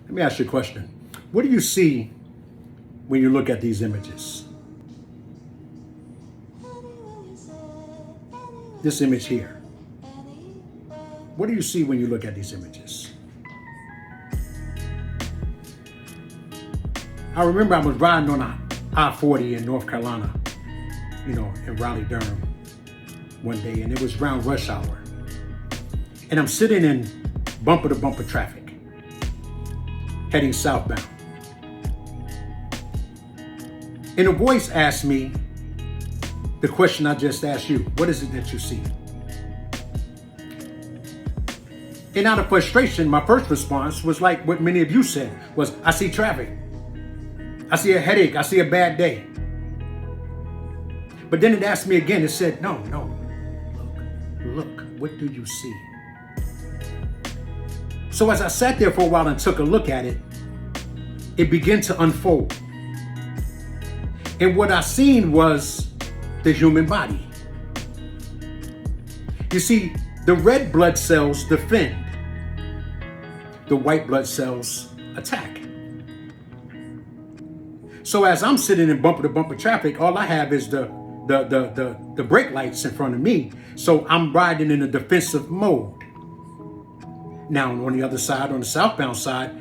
Let me ask you a question. What do you see when you look at these images? This image here. What do you see when you look at these images? I remember I was riding on I-40 in North Carolina, in Raleigh-Durham one day, and it was around rush hour. And I'm sitting in bumper-to-bumper traffic, heading southbound. And a voice asked me the question I just asked you. What is it that you see? And out of frustration, my first response was like what many of you said, was I see traffic. I see a headache. I see a bad day. But then it asked me again. It said, no, look, what do you see? So as I sat there for a while and took a look at it, it began to unfold. And what I seen was the human body. You see, the red blood cells defend. The white blood cells attack. So as I'm sitting in bumper-to-bumper traffic, all I have is the brake lights in front of me. So I'm riding in a defensive mode. Now on the other side, on the southbound side,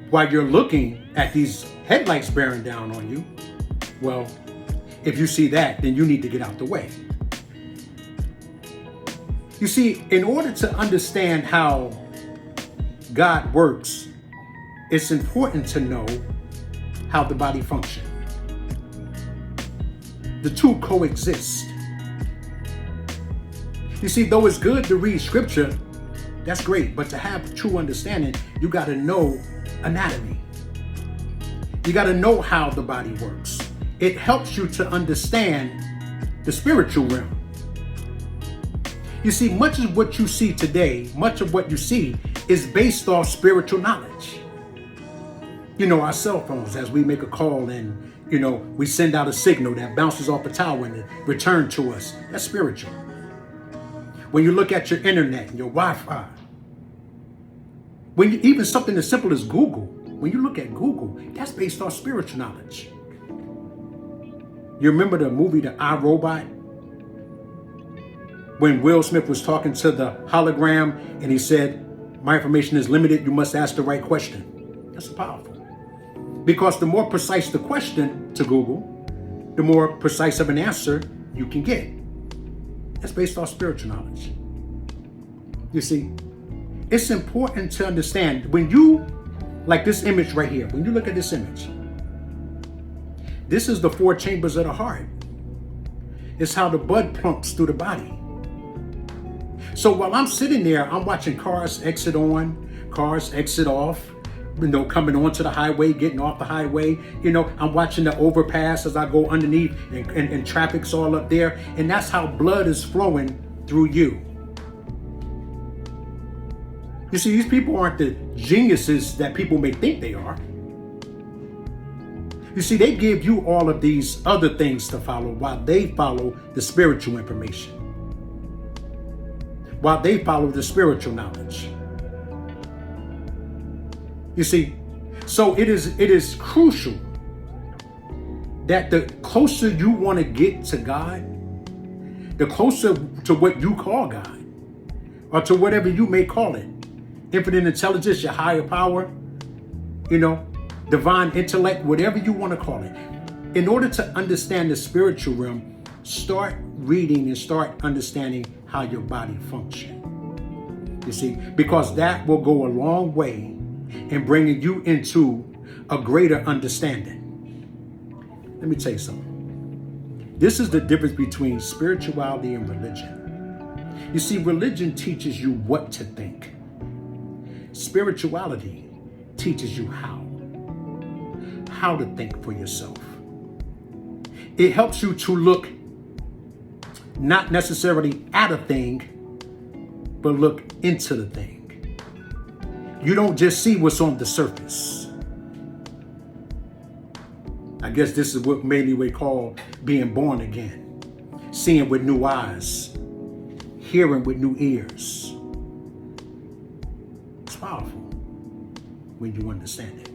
while you're looking at these headlights bearing down on you, well, if you see that, then you need to get out the way. You see, in order to understand how God works, it's important to know how the body functions. The two coexist. You see, though it's good to read scripture, that's great, but to have true understanding, you got to know anatomy. You got to know how the body works. It helps you to understand the spiritual realm. You see, much of what you see today, much of what you see is based off spiritual knowledge. Our cell phones, as we make a call and, we send out a signal that bounces off a tower and returns to us. That's spiritual. When you look at your internet and your Wi-Fi, even something as simple as Google, when you look at Google, that's based off spiritual knowledge. You remember the movie, The I, Robot? When Will Smith was talking to the hologram and he said, my information is limited, you must ask the right question. That's powerful. Because the more precise the question to Google, the more precise of an answer you can get. That's based off spiritual knowledge. You see, it's important to understand when you, like this image right here, when you look at this image, this is the four chambers of the heart. It's how the blood pumps through the body. So while I'm sitting there, I'm watching cars exit on, cars exit off, coming onto the highway, getting off the highway. I'm watching the overpass as I go underneath and traffic's all up there. And that's how blood is flowing through you. You see, these people aren't the geniuses that people may think they are. You see, they give you all of these other things to follow while they follow the spiritual information. While they follow the spiritual knowledge. You see, so it is crucial that the closer you want to get to God, the closer to what you call God, or to whatever you may call it, infinite intelligence, your higher power, divine intellect, whatever you want to call it. In order to understand the spiritual realm, start reading and start understanding how your body functions. You see, because that will go a long way in bringing you into a greater understanding. Let me tell you something. This is the difference between spirituality and religion. You see, religion teaches you what to think. Spirituality teaches you how to think for yourself. It helps you to look not necessarily at a thing, but look into the thing. You don't just see what's on the surface. I guess this is what many would call being born again. Seeing with new eyes, hearing with new ears. It's powerful. when you understand it.